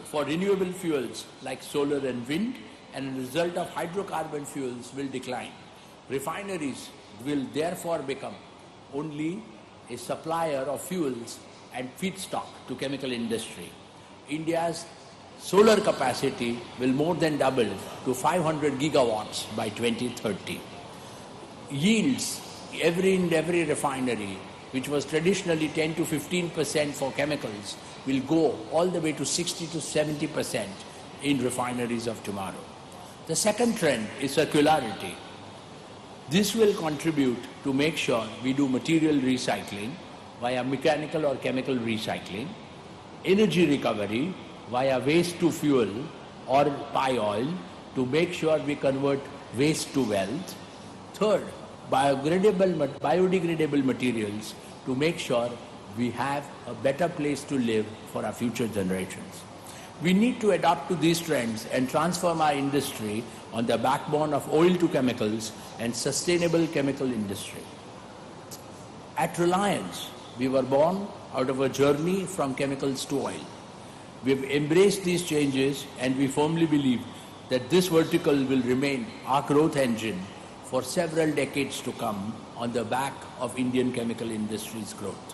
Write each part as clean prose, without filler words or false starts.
for renewable fuels like solar and wind, and a result of hydrocarbon fuels will decline. Refineries will therefore become only a supplier of fuels and feedstock to chemical industry. India's solar capacity will more than double to 500 gigawatts by 2030. Yields in every refinery, which was traditionally 10 to 15% for chemicals, will go all the way to 60 to 70% in refineries of tomorrow. The second trend is circularity. This will contribute to make sure we do material recycling via mechanical or chemical recycling, energy recovery via waste to fuel or pie oil to make sure we convert waste to wealth. Third, biodegradable materials to make sure we have a better place to live for our future generations. We need to adapt to these trends and transform our industry on the backbone of oil to chemicals and sustainable chemical industry. At Reliance, we were born out of a journey from chemicals to oil. We've embraced these changes and we firmly believe that this vertical will remain our growth engine for several decades to come on the back of Indian chemical industry's growth.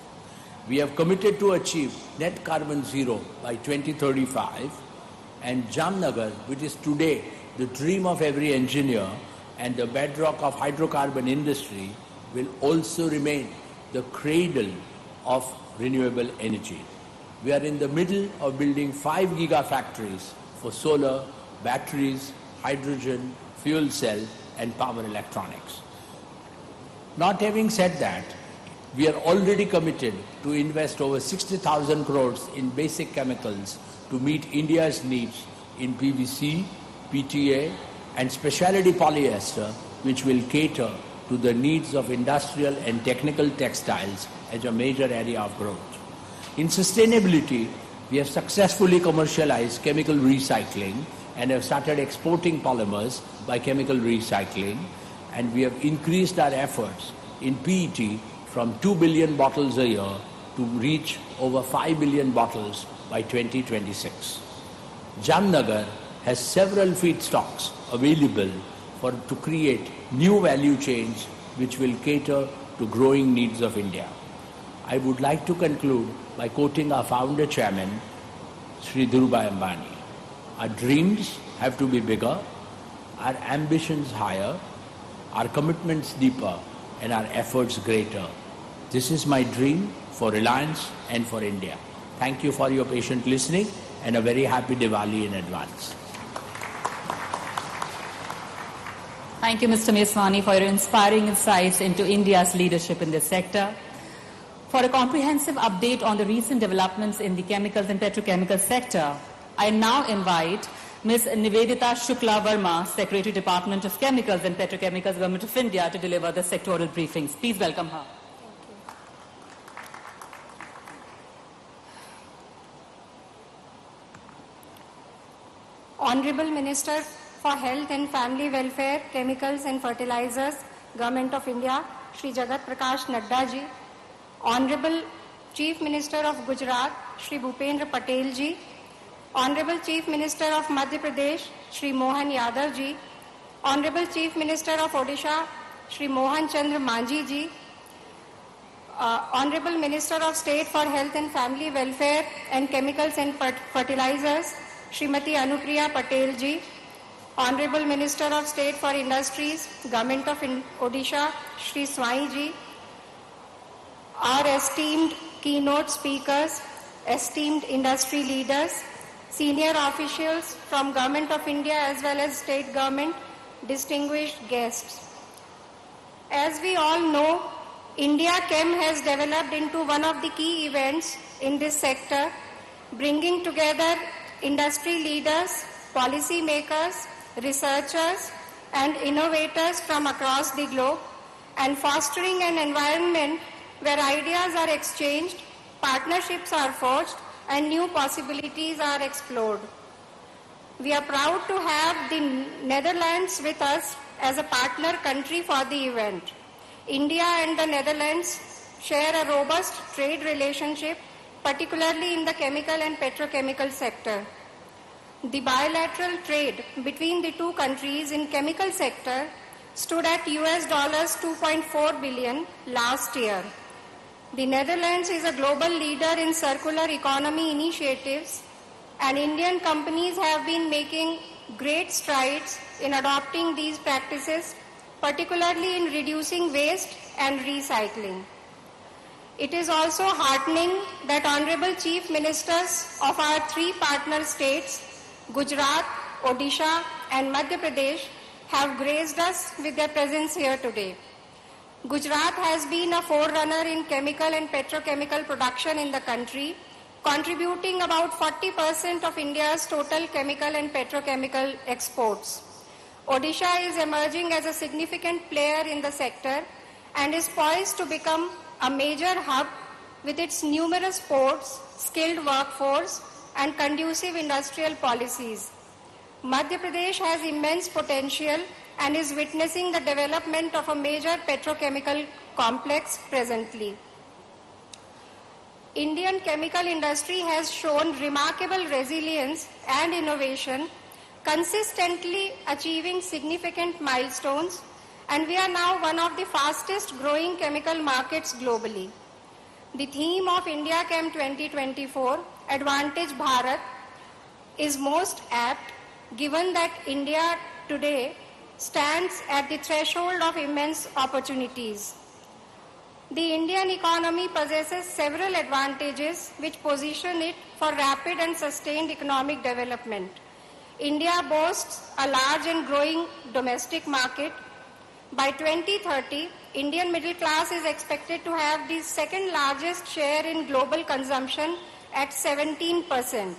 We have committed to achieve net carbon zero by 2035, and Jamnagar, which is today the dream of every engineer and the bedrock of hydrocarbon industry, will also remain the cradle of renewable energy. We are in the middle of building 5 gigafactories for solar, batteries, hydrogen, fuel cell and power electronics. Not having said that, we are already committed to invest over 60,000 crores in basic chemicals to meet India's needs in PVC, PTA and specialty polyester, which will cater to the needs of industrial and technical textiles as a major area of growth. In sustainability, we have successfully commercialized chemical recycling and have started exporting polymers by chemical recycling, and we have increased our efforts in PET from 2 billion bottles a year to reach over 5 billion bottles by 2026. Jamnagar has several feedstocks available to create new value chains which will cater to growing needs of India. I would like to conclude by quoting our founder chairman, Sri Dhirubhai Ambani. Our dreams have to be bigger, our ambitions higher, our commitments deeper, and our efforts greater. This is my dream for Reliance and for India. Thank you for your patient listening and a very happy Diwali in advance. Thank you, Mr. Meswani, for your inspiring insights into India's leadership in this sector. For a comprehensive update on the recent developments in the chemicals and petrochemical sector, I now invite Ms. Nivedita Shukla Verma, Secretary, Department of Chemicals and Petrochemicals, Government of India, to deliver the sectoral briefings. Please welcome her. Honorable Minister for Health and Family Welfare, Chemicals and Fertilizers, Government of India, Shri Jagat Prakash Nadda ji, Honorable Chief Minister of Gujarat, Shri Bhupendra Patel ji, Honorable Chief Minister of Madhya Pradesh, Shri Mohan Yadav ji, Honorable Chief Minister of Odisha, Shri Mohan Chandra Manjhi ji, Honorable Minister of State for Health and Family Welfare and Chemicals and Fertilizers, Srimati Anupriya Patel ji, Honorable Minister of State for Industries, Government of Odisha, Shri Swai ji, our esteemed keynote speakers, esteemed industry leaders, senior officials from Government of India as well as state government, distinguished guests. As we all know, IndiaChem has developed into one of the key events in this sector, bringing together industry leaders, policy makers, researchers and innovators from across the globe and fostering an environment where ideas are exchanged, partnerships are forged and new possibilities are explored. We are proud to have the Netherlands with us as a partner country for the event. India and the Netherlands share a robust trade relationship, particularly in the chemical and petrochemical sector. The bilateral trade between the two countries in chemical sector stood at US $2.4 billion last year. The Netherlands is a global leader in circular economy initiatives, and Indian companies have been making great strides in adopting these practices, particularly in reducing waste and recycling. It is also heartening that Honorable Chief Ministers of our three partner states, Gujarat, Odisha and Madhya Pradesh, have graced us with their presence here today. Gujarat has been a forerunner in chemical and petrochemical production in the country, contributing about 40% of India's total chemical and petrochemical exports. Odisha is emerging as a significant player in the sector and is poised to become a major hub with its numerous ports, skilled workforce, and conducive industrial policies. Madhya Pradesh has immense potential and is witnessing the development of a major petrochemical complex presently. Indian chemical industry has shown remarkable resilience and innovation, consistently achieving significant milestones, and we are now one of the fastest growing chemical markets globally. The theme of IndiaChem2024, Advantage Bharat, is most apt given that India today stands at the threshold of immense opportunities. The Indian economy possesses several advantages which position it for rapid and sustained economic development. India boasts a large and growing domestic market. By 2030, Indian middle class is expected to have the second largest share in global consumption at 17%.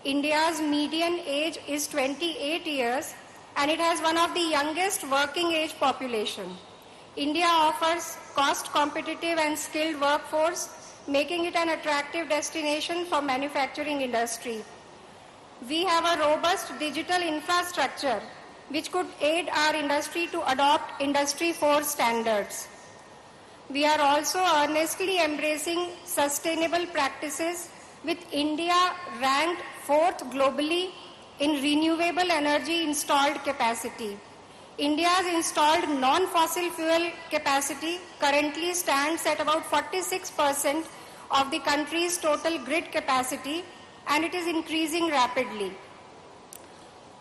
India's median age is 28 years and it has one of the youngest working age population. India offers cost competitive and skilled workforce, making it an attractive destination for manufacturing industry. We have a robust digital infrastructure which could aid our industry to adopt Industry 4 standards. We are also earnestly embracing sustainable practices with India ranked 4th globally in renewable energy installed capacity. India's installed non-fossil fuel capacity currently stands at about 46% of the country's total grid capacity, and it is increasing rapidly.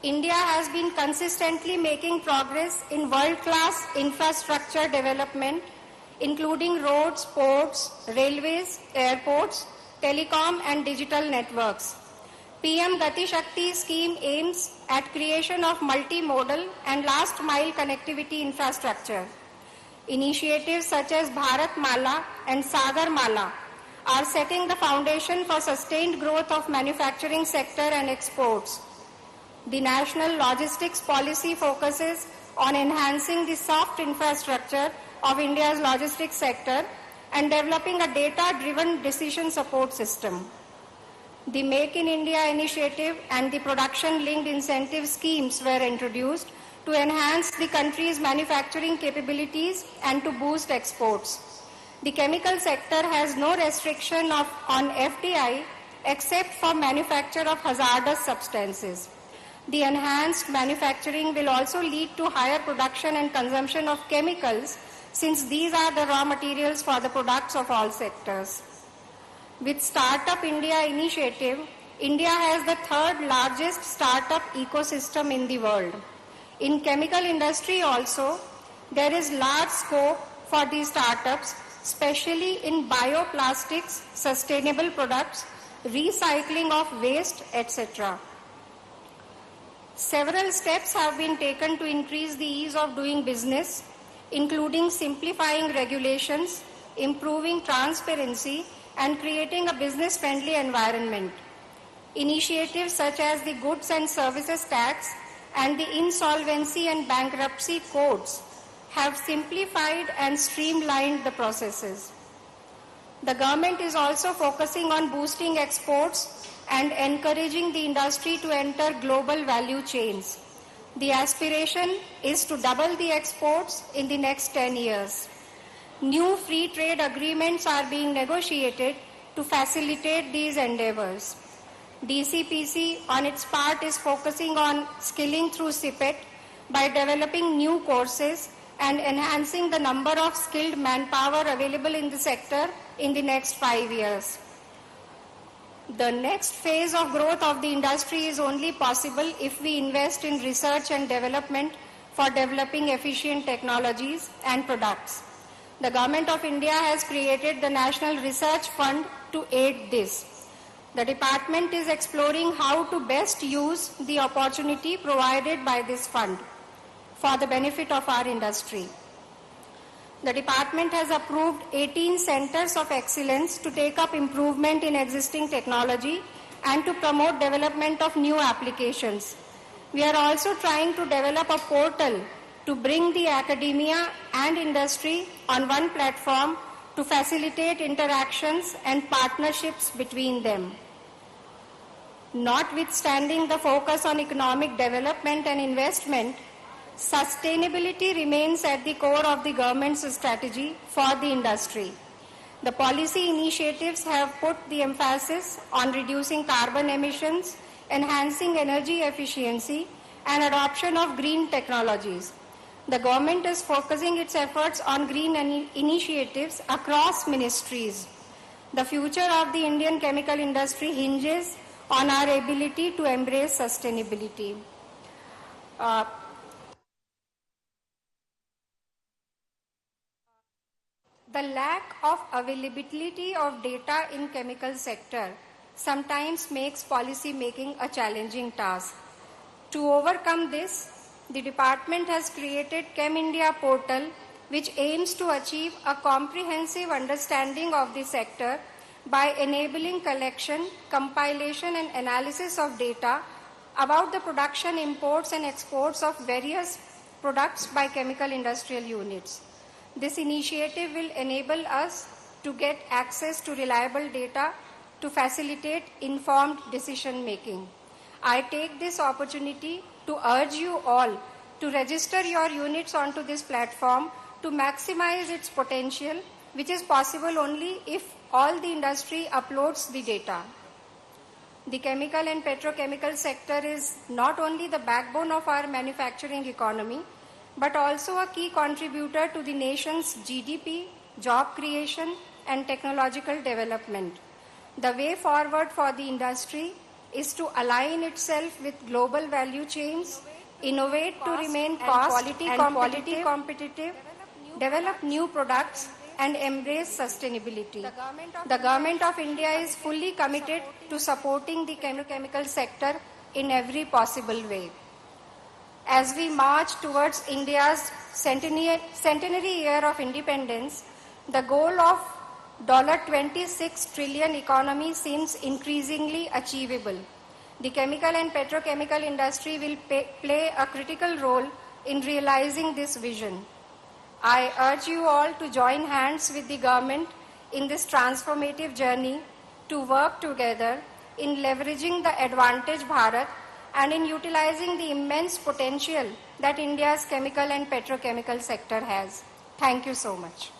India has been consistently making progress in world-class infrastructure development, including roads, ports, railways, airports, telecom and digital networks. PM Gati Shakti scheme aims at creation of multimodal and last mile connectivity infrastructure. Initiatives such as Bharat Mala and Sagar Mala are setting the foundation for sustained growth of manufacturing sector and exports. The national logistics policy focuses on enhancing the soft infrastructure of India's logistics sector and developing a data-driven decision support system. The Make in India initiative and the production-linked incentive schemes were introduced to enhance the country's manufacturing capabilities and to boost exports. The chemical sector has no restriction on FDI except for manufacture of hazardous substances. The enhanced manufacturing will also lead to higher production and consumption of chemicals, since these are the raw materials for the products of all sectors. With Startup India initiative, India has the third largest startup ecosystem in the world. In chemical industry also, there is large scope for these startups, especially in bioplastics, sustainable products, recycling of waste, etc. Several steps have been taken to increase the ease of doing business, including simplifying regulations, improving transparency, and creating a business-friendly environment. Initiatives such as the Goods and Services Tax and the Insolvency and Bankruptcy Codes have simplified and streamlined the processes. The government is also focusing on boosting exports and encouraging the industry to enter global value chains. The aspiration is to double the exports in the next 10 years. New free trade agreements are being negotiated to facilitate these endeavors. DCPC, on its part, is focusing on skilling through CPET by developing new courses and enhancing the number of skilled manpower available in the sector in the next 5 years. The next phase of growth of the industry is only possible if we invest in research and development for developing efficient technologies and products. The Government of India has created the National Research Fund to aid this. The department is exploring how to best use the opportunity provided by this fund for the benefit of our industry. The department has approved 18 centers of excellence to take up improvement in existing technology and to promote development of new applications. We are also trying to develop a portal to bring the academia and industry on one platform to facilitate interactions and partnerships between them. Notwithstanding the focus on economic development and investment, sustainability remains at the core of the government's strategy for the industry. The policy initiatives have put the emphasis on reducing carbon emissions, enhancing energy efficiency, and adoption of green technologies. The government is focusing its efforts on green initiatives across ministries. The future of the Indian chemical industry hinges on our ability to embrace sustainability. The lack of availability of data in chemical sector sometimes makes policy making a challenging task. To overcome this, the department has created Chem India portal, which aims to achieve a comprehensive understanding of the sector by enabling collection, compilation and analysis of data about the production, imports and exports of various products by chemical industrial units. This initiative will enable us to get access to reliable data to facilitate informed decision making. I take this opportunity to urge you all to register your units onto this platform to maximize its potential, which is possible only if all the industry uploads the data. The chemical and petrochemical sector is not only the backbone of our manufacturing economy, but also a key contributor to the nation's GDP, job creation, and technological development. The way forward for the industry is to align itself with global value chains, innovate to remain cost and quality competitive, develop new products, and embrace sustainability. The Government of India is fully committed to supporting the chemical sector in every possible way. As we march towards India's centenary year of independence, the goal of $26 trillion economy seems increasingly achievable. The chemical and petrochemical industry will play a critical role in realizing this vision. I urge you all to join hands with the government in this transformative journey to work together in leveraging the advantage Bharat and in utilizing the immense potential that India's chemical and petrochemical sector has. Thank you so much.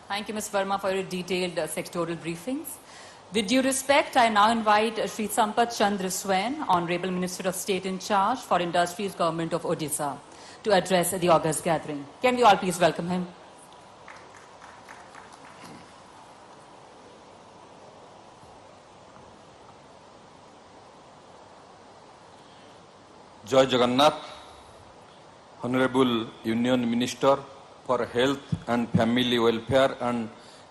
Thank you, Ms. Verma, for your detailed sectoral briefings. With due respect, I now invite Sri Sampath Chandra Swain, Honorable Minister of State in Charge for Industries, Government of Odisha, to address the August gathering. Can we all please welcome him? Jai Jagannath, Honorable Union Minister for Health and Family Welfare and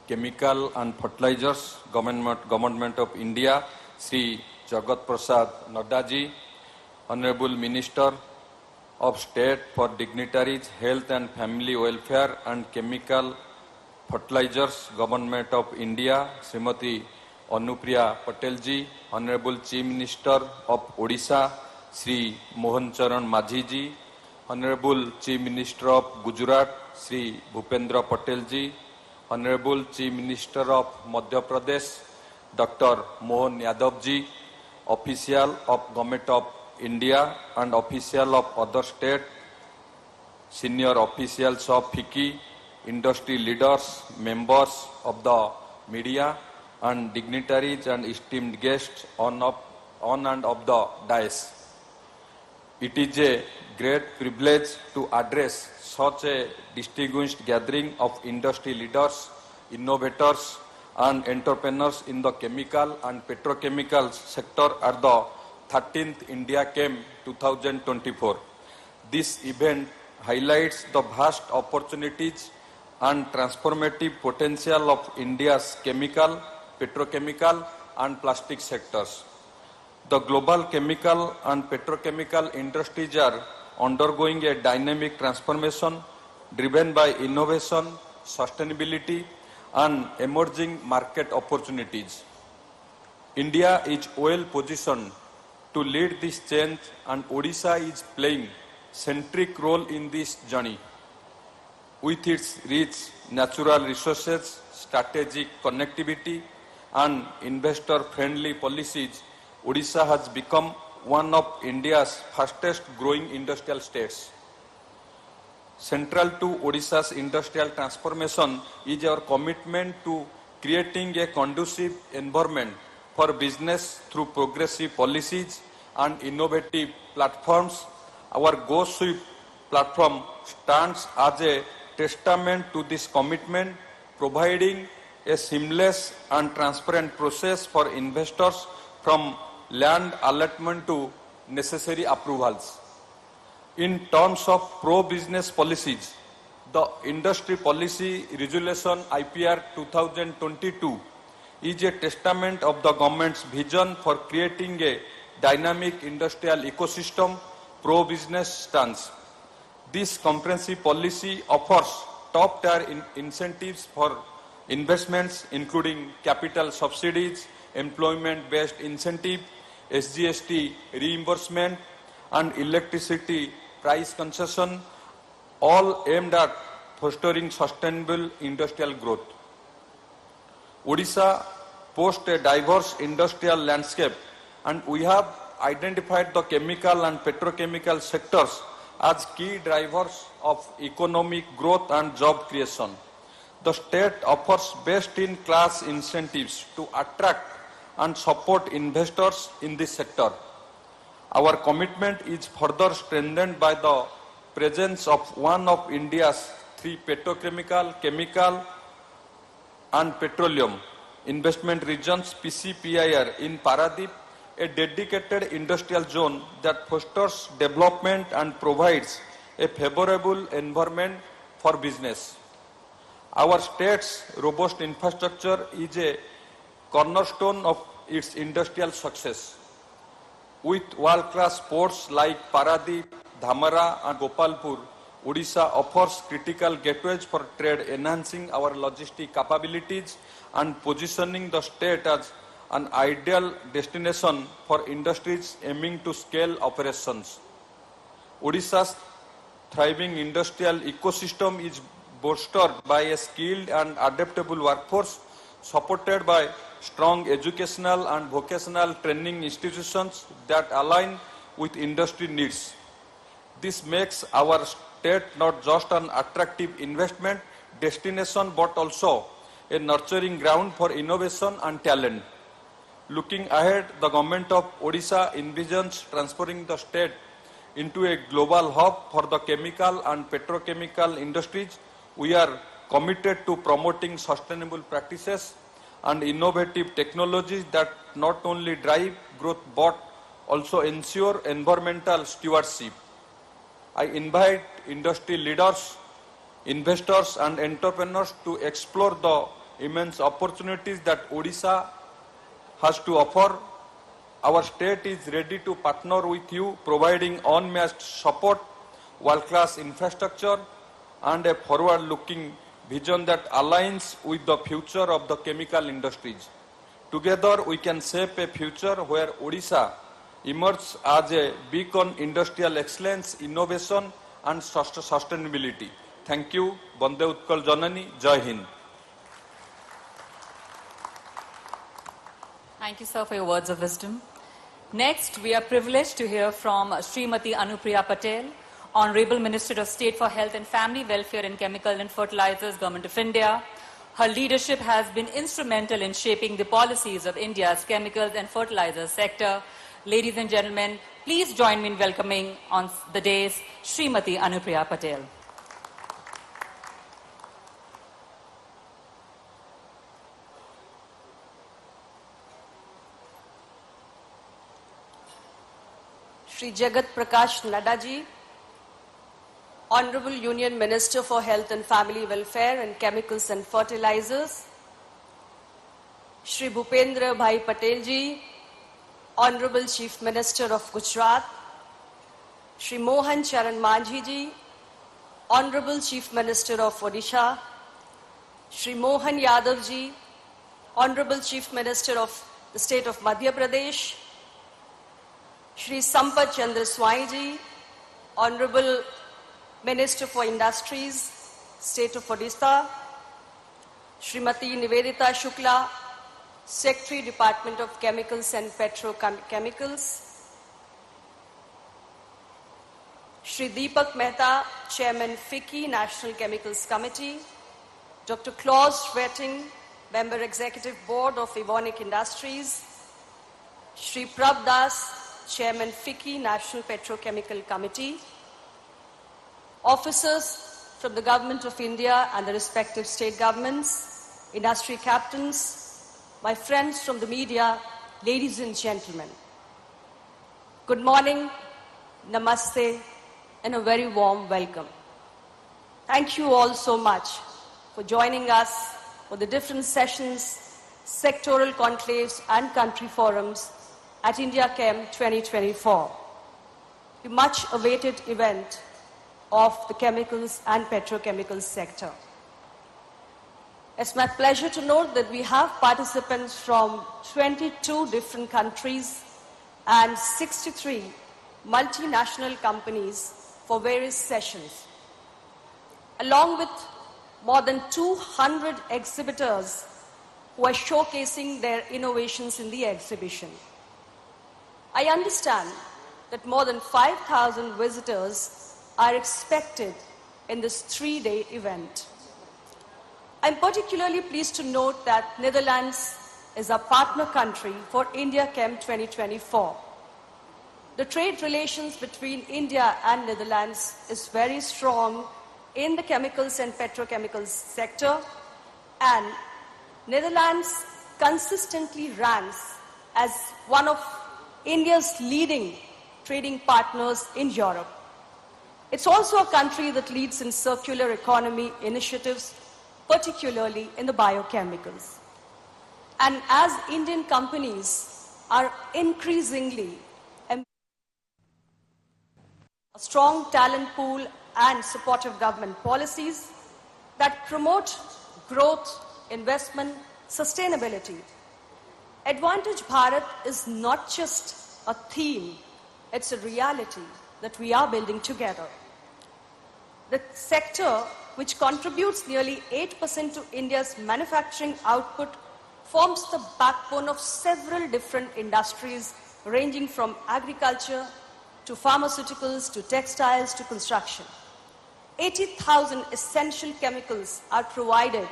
Chemical and Fertilizers, Government of India, Sri Jagat Prasad Naddaji, Honorable Minister of State for Dignitaries, Health and Family Welfare and Chemical Fertilizers, Government of India, Srimati Anupriya Patelji, Honorable Chief Minister of Odisha, Sri Mohan Charan Majhi, Honorable Chief Minister of Gujarat, Sri Bhupendra Patelji, Honorable Chief Minister of Madhya Pradesh, Dr. Mohan Yadavji, official of Government of India and official of other states, senior officials of FICCI, industry leaders, members of the media, and dignitaries and esteemed guests on and off the dais. It is a great privilege to address such a distinguished gathering of industry leaders, innovators, and entrepreneurs in the chemical and petrochemicals sector at the 13th IndiaChem2024. This event highlights the vast opportunities and transformative potential of India's chemical, petrochemical, and plastic sectors. The global chemical and petrochemical industries are undergoing a dynamic transformation driven by innovation, sustainability, and emerging market opportunities. India is well positioned to lead this change, and Odisha is playing a centric role in this journey. With its rich natural resources, strategic connectivity, and investor-friendly policies, Odisha has become one of India's fastest growing industrial states. Central to Odisha's industrial transformation is our commitment to creating a conducive environment for business through progressive policies and innovative platforms. Our Go Swift platform stands as a testament to this commitment, providing a seamless and transparent process for investors from land allotment to necessary approvals. In terms of pro-business policies, the Industry Policy Resolution IPR 2022 is a testament of the government's vision for creating a dynamic industrial ecosystem pro-business stance. This comprehensive policy offers top-tier incentives for investments, including capital subsidies, employment-based incentive, SGST reimbursement, and electricity price concession, all aimed at fostering sustainable industrial growth. Odisha boasts a diverse industrial landscape, and we have identified the chemical and petrochemical sectors as key drivers of economic growth and job creation. The state offers best-in-class incentives to attract and support investors in this sector. Our commitment is further strengthened by the presence of one of India's three petrochemical, chemical, and petroleum investment regions, PCPIR, in Paradip, a dedicated industrial zone that fosters development and provides a favorable environment for business. Our state's robust infrastructure is a cornerstone of its industrial success. With world-class ports like Paradip, Dhamara, and Gopalpur, Odisha offers critical gateways for trade, enhancing our logistic capabilities and positioning the state as an ideal destination for industries aiming to scale operations. Odisha's thriving industrial ecosystem is bolstered by a skilled and adaptable workforce, supported by strong educational and vocational training institutions that align with industry needs. This makes our state not just an attractive investment destination but also a nurturing ground for innovation and talent. Looking ahead, the government of Odisha envisions transferring the state into a global hub for the chemical and petrochemical industries. We are committed to promoting sustainable practices and innovative technologies that not only drive growth but also ensure environmental stewardship. I invite industry leaders, investors, and entrepreneurs to explore the immense opportunities that Odisha has to offer. Our state is ready to partner with you, providing unmatched support, world-class infrastructure, and a forward-looking vision that aligns with the future of the chemical industries. Together, we can shape a future where Odisha emerges as a beacon industrial excellence, innovation, and sustainability. Thank you. Bande Utkal Janani. Jai Hind. Thank you, sir, for your words of wisdom. Next, we are privileged to hear from Srimati Anupriya Patel, Honorable Minister of State for Health and Family Welfare and Chemical and Fertilizers, Government of India. Her leadership has been instrumental in shaping the policies of India's chemicals and fertilizers sector. Ladies and gentlemen, please join me in welcoming on the dais Srimati Anupriya Patel. Shri Jagat Prakash Nadda ji, Honorable Union Minister for Health and Family Welfare and Chemicals and Fertilizers, Shri Bhupendra Bhai Patel ji, Honorable Chief Minister of Gujarat, Shri Mohan Charan Manjhi ji, Honorable Chief Minister of Odisha, Shri Mohan Yadav ji, Honorable Chief Minister of the State of Madhya Pradesh, Shri Sampath Chandra Swai ji, Honorable Minister for Industries, State of Odisha, Srimati Nivedita Shukla, Secretary, Department of Chemicals and Petrochemicals, Shri Deepak Mehta, Chairman FICCI, National Chemicals Committee, Dr. Klaus Retting, Member Executive Board of Evonik Industries, Shri Prab Das, Chairman FICCI, National Petrochemical Committee, officers from the Government of India and the respective state governments, industry captains, my friends from the media, ladies and gentlemen. Good morning, namaste, and a very warm welcome. Thank you all so much for joining us for the different sessions, sectoral conclaves, and country forums at IndiaChem2024, the much awaited event of the chemicals and petrochemicals sector. It's my pleasure to note that we have participants from 22 different countries and 63 multinational companies for various sessions, along with more than 200 exhibitors who are showcasing their innovations in the exhibition. I understand that more than 5,000 visitors are expected in this 3-day event. I'm particularly pleased to note that Netherlands is our partner country for IndiaChem2024. The trade relations between India and Netherlands is very strong in the chemicals and petrochemicals sector, and Netherlands consistently ranks as one of India's leading trading partners in Europe. It's also a country that leads in circular economy initiatives, particularly in the biochemicals. And as Indian companies are increasingly a strong talent pool and supportive government policies that promote growth, investment, sustainability, Advantage Bharat is not just a theme, it's a reality that we are building together. The sector, which contributes nearly 8% to India's manufacturing output, forms the backbone of several different industries ranging from agriculture to pharmaceuticals to textiles to construction. 80,000 essential chemicals are provided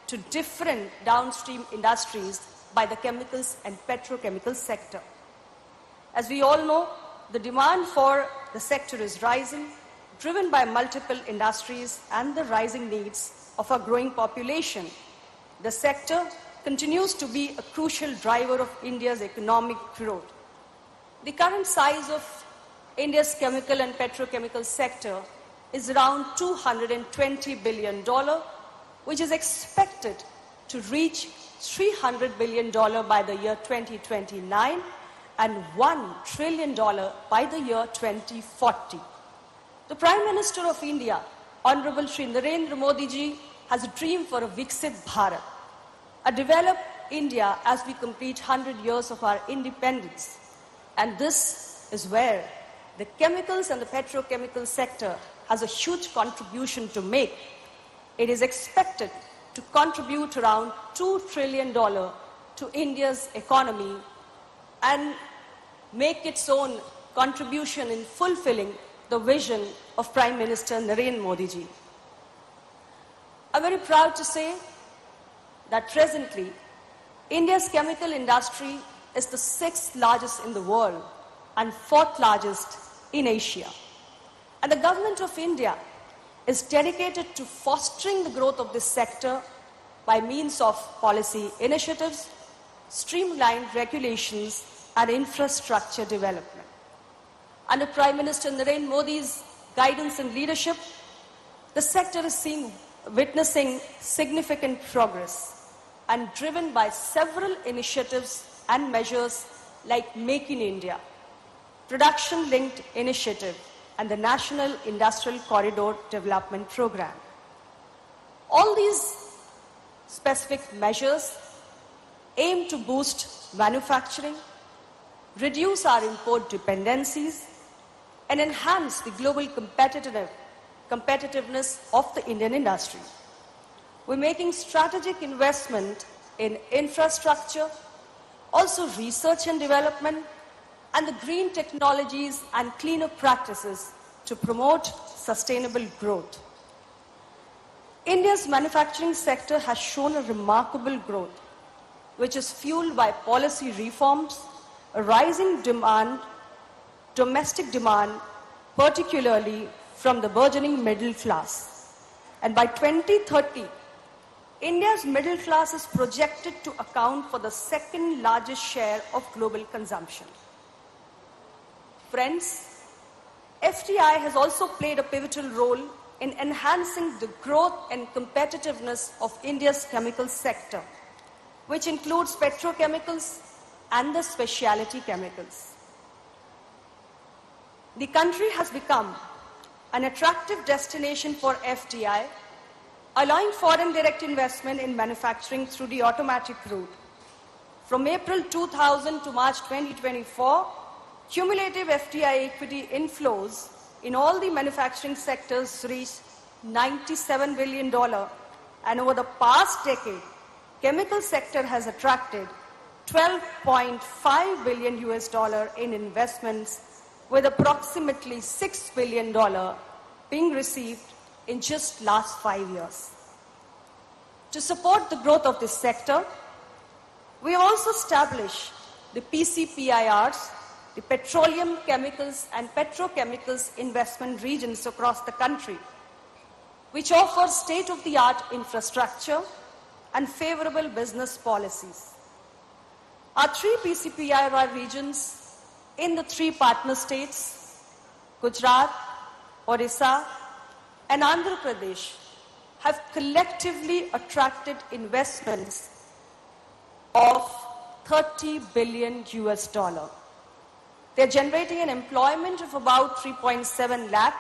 to different downstream industries by the chemicals and petrochemical sector. As we all know, the demand for the sector is rising, driven by multiple industries and the rising needs of our growing population. The sector continues to be a crucial driver of India's economic growth. The current size of India's chemical and petrochemical sector is around $220 billion, which is expected to reach $300 billion by the year 2029 and $1 trillion by the year 2040. The Prime Minister of India, Honorable Shri Narendra Modi ji, has a dream for a Viksit Bharat, a developed India as we complete 100 years of our independence. And this is where the chemicals and the petrochemical sector has a huge contribution to make. It is expected to contribute around $2 trillion to India's economy and make its own contribution in fulfilling the vision of Prime Minister Narendra Modi ji. I'm very proud to say that presently India's chemical industry is the 6th largest in the world and 4th largest in Asia. And the government of India is dedicated to fostering the growth of this sector by means of policy initiatives, streamlined regulations, and infrastructure development. Under Prime Minister Narendra Modi's guidance and leadership, the sector is witnessing significant progress and driven by several initiatives and measures like Make in India, Production-Linked Initiative, and the National Industrial Corridor Development Program. All these specific measures aim to boost manufacturing, reduce our import dependencies, and enhance the global competitiveness of the Indian industry. We're making strategic investment in infrastructure, also research and development, and the green technologies and cleaner practices to promote sustainable growth. India's manufacturing sector has shown a remarkable growth, which is fueled by policy reforms, a rising demand, domestic demand, particularly from the burgeoning middle class. And by 2030, India's middle class is projected to account for the 2nd largest share of global consumption. Friends, FDI has also played a pivotal role in enhancing the growth and competitiveness of India's chemical sector, which includes petrochemicals and the specialty chemicals. The country has become an attractive destination for FDI, allowing foreign direct investment in manufacturing through the automatic route. From April 2000 to March 2024, cumulative FDI equity inflows in all the manufacturing sectors reached $97 billion, and over the past decade, chemical sector has attracted $12.5 billion in investments, with approximately $6 billion being received in just last 5 years. To support the growth of this sector, we also established the PCPIRs, the Petroleum, Chemicals and Petrochemicals Investment Regions across the country, which offer state-of-the-art infrastructure and favorable business policies. Our 3 PCPIR regions in the 3 partner states, Gujarat, Odisha, and Andhra Pradesh, have collectively attracted investments of $30 billion. They're generating an employment of about 3.7 lakh,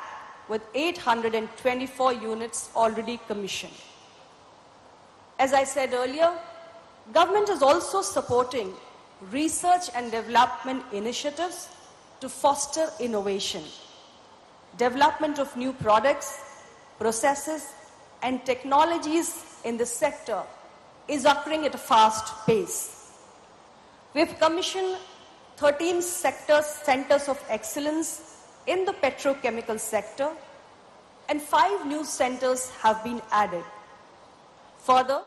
with 824 units already commissioned. As I said earlier, government is also supporting research and development initiatives to foster innovation. Development of new products, processes, and technologies in this sector is occurring at a fast pace. We've commissioned 13 centers of excellence in the petrochemical sector, and 5 new centers have been added. Further,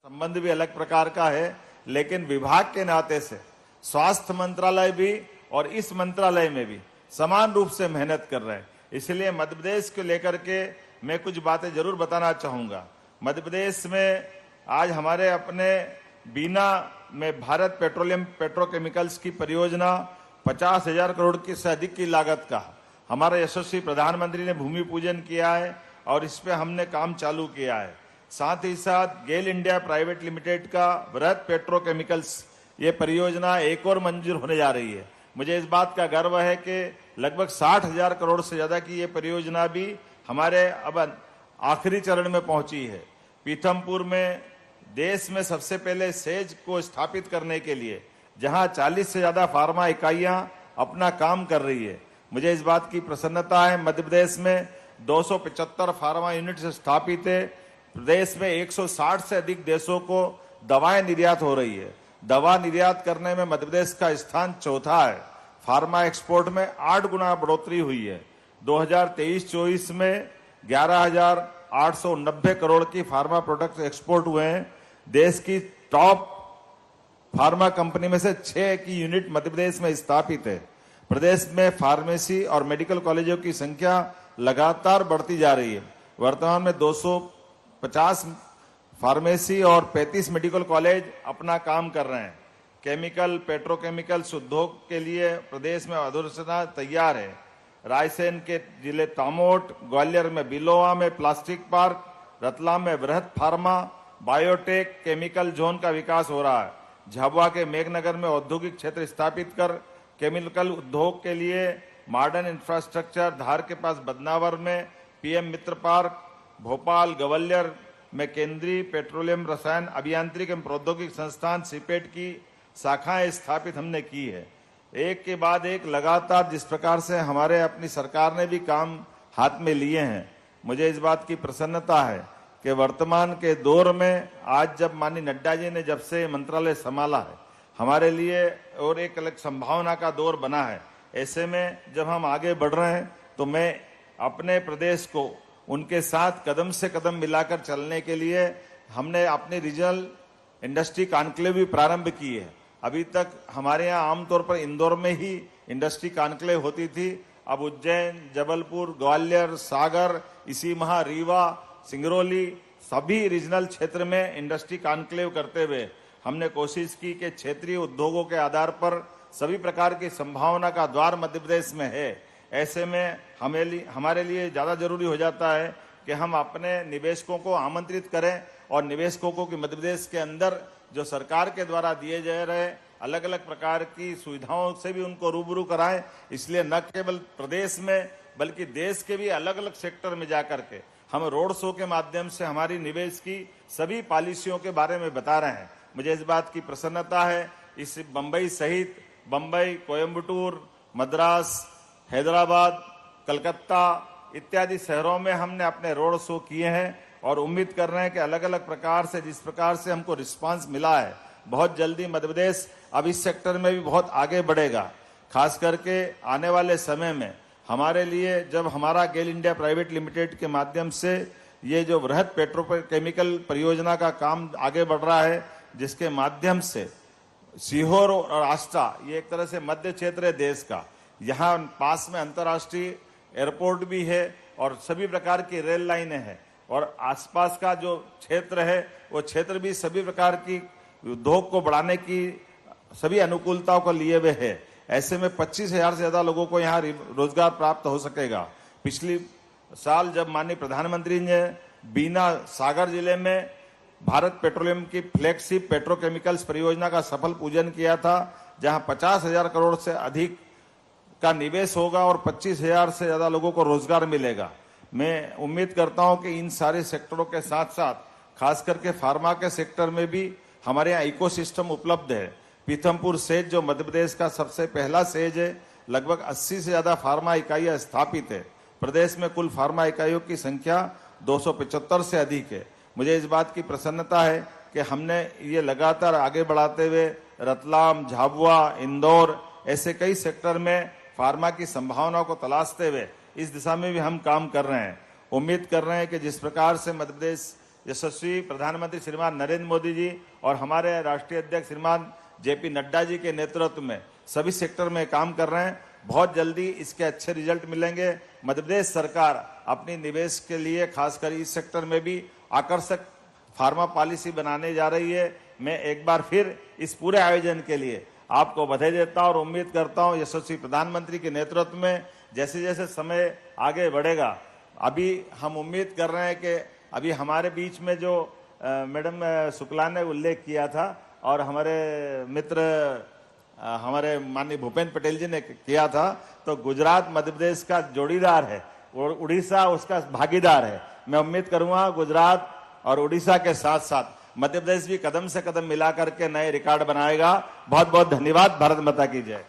संबंध भी अलग प्रकार का है, लेकिन विभाग के नाते से स्वास्थ्य मंत्रालय भी और इस मंत्रालय में भी समान रूप से मेहनत कर रहे हैं। इसलिए मध्य प्रदेश को लेकर के मैं कुछ बातें जरूर बताना चाहूंगा। मध्य प्रदेश में आज हमारे अपने बीना में भारत पेट्रोलियम पेट्रोकेमिकल्स की परियोजना 50,000 करोड़ की से अधिक की लागत का हमारे यशस्वी प्रधानमंत्री ने भूमि पूजन किया है और इस पे हमने काम चालू किया है। साथ ही साथ गेल इंडिया प्राइवेट लिमिटेड का भारत पेट्रोकेमिकल्स ये परियोजना एक और मंजूर होने जा रही है। मुझे इस बात का गर्व है कि लगभग 60,000 करोड़ से ज्यादा की ये परियोजना भी हमारे अब आखिरी चरण में पहुंची है। पीथमपुर में देश में सबसे पहले सेज को स्थापित करने के लिए जहां 40 से ज्यादा फार्मा इकाइयां अपना काम कर रही है, मुझे इस बात की प्रसन्नता है। मध्य प्रदेश में 275 फार्मा यूनिट स्थापित है। प्रदेश में 160 से अधिक देशों को दवाएं निर्यात हो रही है। दवा निर्यात करने में मध्य प्रदेश का स्थान चौथा है। फार्मा एक्सपोर्ट में 8 गुना बढ़ोतरी हुई है। 2023-24 में 11,890 करोड़ की फार्मा प्रोडक्ट्स एक्सपोर्ट हुए हैं। देश की टॉप फार्मा कंपनी में से 6 की यूनिट मध्य प्रदेश में स्थापित है। प्रदेश में फार्मेसी और मेडिकल कॉलेजों की संख्या लगातार बढ़ती जा रही है। वर्तमान में 250 फार्मेसी और 35 मेडिकल कॉलेज अपना काम कर रहे हैं। केमिकल पेट्रोकेमिकल्स उद्योग के लिए प्रदेश में अधोसंरचना तैयार है। रायसेन के जिले तामोट, ग्वालियर में बिलोवा में प्लास्टिक पार्क, रतलाम में वृहद फार्मा बायोटेक केमिकल जोन का विकास हो रहा है। झाबुआ के मेघनगर में औद्योगिक क्षेत्र स्थापित कर केमिकल उद्योग के लिए मॉडर्न इंफ्रास्ट्रक्चर, धार के पास बदनावर में पीएम मित्र पार्क, भोपाल ग्वालियर में केंद्रीय पेट्रोलियम रसायन अभियांत्रिकी एवं प्रौद्योगिक संस्थान सीपेट की शाखाएं स्थापित हमने की है। एक के बाद एक लगातार जिस प्रकार से हमारे अपनी सरकार ने भी काम हाथ में लिए हैं, मुझे इस बात की प्रसन्नता है कि वर्तमान के दौर में आज जब माननीय नड्डा जी ने जब से मंत्रालय संभाला है, हमारे लिए और एक अलग संभावना का दौर बना है। ऐसे में जब हम आगे बढ़ रहे हैं तो मैं अपने प्रदेश को उनके साथ कदम से कदम मिलाकर चलने के लिए हमने अपनी रीजनल इंडस्ट्री कॉन्क्लेव भी प्रारंभ की है। अभी तक हमारे यहाँ आमतौर पर इंदौर में ही इंडस्ट्री कॉन्क्लेव होती थी। अब उज्जैन, जबलपुर, ग्वालियर, सागर, इसी माह रीवा, सिंगरौली सभी रीजनल क्षेत्र में इंडस्ट्री कॉन्क्लेव करते हुए हमने कोशिश की कि क्षेत्रीय उद्योगों के आधार पर सभी प्रकार की संभावना का द्वार मध्य प्रदेश में है। ऐसे में हमारे लिए ज्यादा जरूरी हो जाता है कि हम अपने निवेशकों को आमंत्रित करें और निवेशकों को कि मध्य प्रदेश के अंदर जो सरकार के द्वारा दिए जा रहे अलग अलग प्रकार की सुविधाओं से भी उनको रूबरू कराएं। इसलिए न केवल प्रदेश में बल्कि देश के भी अलग अलग सेक्टर में जाकर के हम रोड शो के माध्यम से हमारी निवेश की सभी पॉलिसियों के बारे में बता रहे हैं। मुझे इस बात की प्रसन्नता है। इस बंबई सहित बंबई, कोयम्बटूर, मद्रास, हैदराबाद, कलकत्ता इत्यादि शहरों में हमने अपने रोड शो किए हैं और उम्मीद कर रहे हैं कि अलग अलग प्रकार से जिस प्रकार से हमको रिस्पांस मिला है, बहुत जल्दी मध्य प्रदेश अब इस सेक्टर में भी बहुत आगे बढ़ेगा। खास करके आने वाले समय में हमारे लिए जब हमारा गेल इंडिया प्राइवेट लिमिटेड के माध्यम से ये जो वृहद पेट्रोकेमिकल परियोजना का काम आगे बढ़ रहा है, जिसके माध्यम से सीहोर और आष्टा ये एक तरह से मध्य क्षेत्र है देश का, यहाँ पास में अंतर्राष्ट्रीय एयरपोर्ट भी है और सभी प्रकार की रेल लाइनें हैं और आसपास का जो क्षेत्र है वो क्षेत्र भी सभी प्रकार की उद्योग को बढ़ाने की सभी अनुकूलताओं को लिए हुए है। ऐसे में 25,000 से ज्यादा लोगों को यहाँ रोजगार प्राप्त हो सकेगा। पिछली साल जब माननीय प्रधानमंत्री ने बीना सागर जिले में भारत पेट्रोलियम की फ्लैगशिप पेट्रोकेमिकल्स परियोजना का सफल पूजन किया था, जहां 50,000 करोड़ से अधिक का निवेश होगा और 25,000 से ज्यादा लोगों को रोजगार मिलेगा। मैं उम्मीद करता हूं कि इन सारे सेक्टरों के साथ साथ खास करके फार्मा के सेक्टर में भी हमारे यहाँ इकोसिस्टम उपलब्ध है। पीथमपुर सेज जो मध्य प्रदेश का सबसे पहला सेज है, लगभग 80 से ज्यादा फार्मा इकाइयां स्थापित है। प्रदेश में कुल फार्मा इकाइयों की संख्या 275 से अधिक है। मुझे इस बात की प्रसन्नता है कि हमने ये लगातार आगे बढ़ाते हुए रतलाम, झाबुआ, इंदौर ऐसे कई सेक्टर में फार्मा की संभावनाओं को तलाशते हुए इस दिशा में भी हम काम कर रहे हैं। उम्मीद कर रहे हैं कि जिस प्रकार से मध्य प्रदेश यशस्वी प्रधानमंत्री श्रीमान नरेंद्र मोदी जी और हमारे राष्ट्रीय अध्यक्ष श्रीमान जेपी नड्डा जी के नेतृत्व में सभी सेक्टर में काम कर रहे हैं, बहुत जल्दी इसके अच्छे रिजल्ट मिलेंगे। मध्य प्रदेश सरकार अपनी निवेश के लिए खासकर इस सेक्टर में भी आकर्षक फार्मा पॉलिसी बनाने जा रही है। मैं एक बार फिर इस पूरे आयोजन के लिए आपको बधाई देता हूं और उम्मीद करता हूं यशस्वी प्रधानमंत्री के नेतृत्व में जैसे जैसे समय आगे बढ़ेगा, अभी हम उम्मीद कर रहे हैं कि अभी हमारे बीच में जो मैडम शुक्ला ने उल्लेख किया था और हमारे मित्र हमारे माननीय भूपेंद्र पटेल जी ने किया था, तो गुजरात मध्य प्रदेश का जोड़ीदार है और उड़ीसा उसका भागीदार है। मैं उम्मीद करूंगा गुजरात और उड़ीसा के साथ साथ मध्य प्रदेश भी कदम से कदम मिला करके नए रिकॉर्ड बनाएगा। बहुत बहुत धन्यवाद। भारत माता की जय।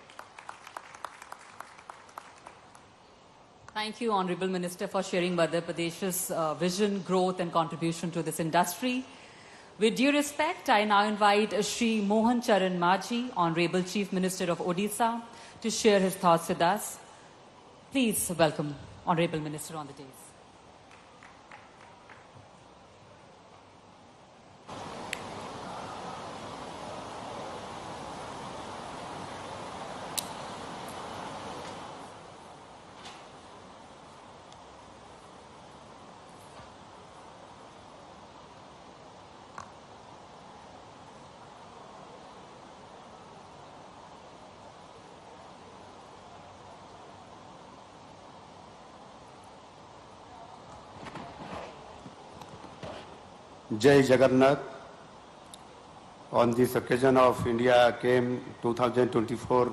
Thank you, Honorable Minister, for sharing Madhya Pradesh's vision, growth and contribution to this industry. With due respect, I now invite Shri Mohan Charan Majhi, Honorable Chief Minister of Odisha, to share his thoughts with us. Please welcome Honorable Minister on the dais. Jai Jagannath. On this occasion of IndiaChem2024,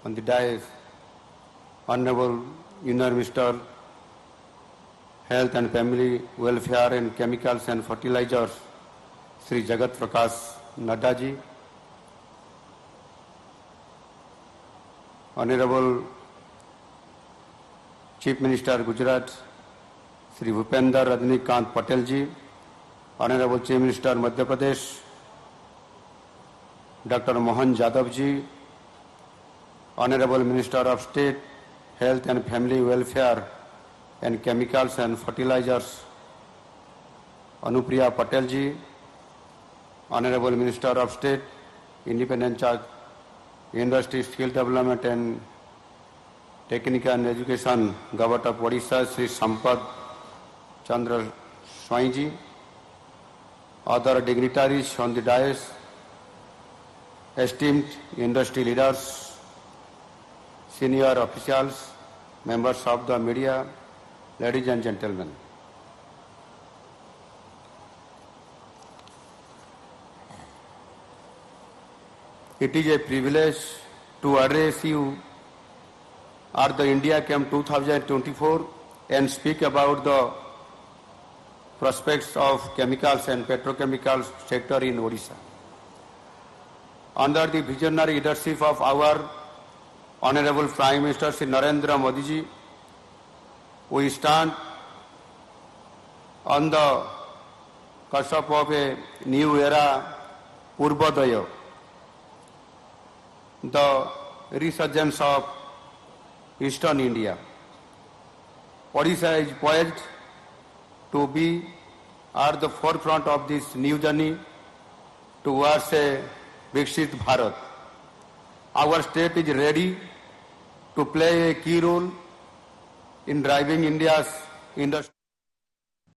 on the dais, Honorable Union Minister, Health and Family Welfare and Chemicals and Fertilizers, Sri Jagat Prakash Nadda ji, Honorable Chief Minister Gujarat, Sri Bhupender Rajnikant Patel ji, Honorable Chief Minister Madhya Pradesh, Dr. Mohan Jadhav ji, Honorable Minister of State, Health and Family Welfare and Chemicals and Fertilizers, Anupriya Patel ji, Honorable Minister of State, Independent Charge, Industry, Skill Development and Technical and Education, Government of Odisha, Sri Sampad Chandra Swai ji, other dignitaries on the dais, esteemed industry leaders, senior officials, members of the media, ladies and gentlemen. It is a privilege to address you at the IndiaChem 2024 and speak about the prospects of chemicals and petrochemicals sector in Odisha. Under the visionary leadership of our Honorable Prime Minister Shri Narendra Modi ji, we stand on the cusp of a new era, Purvodaya, the resurgence of Eastern India. Odisha is poised to be at the forefront of this new journey towards a Viksit Bharat. Our state is ready to play a key role in driving India's industry.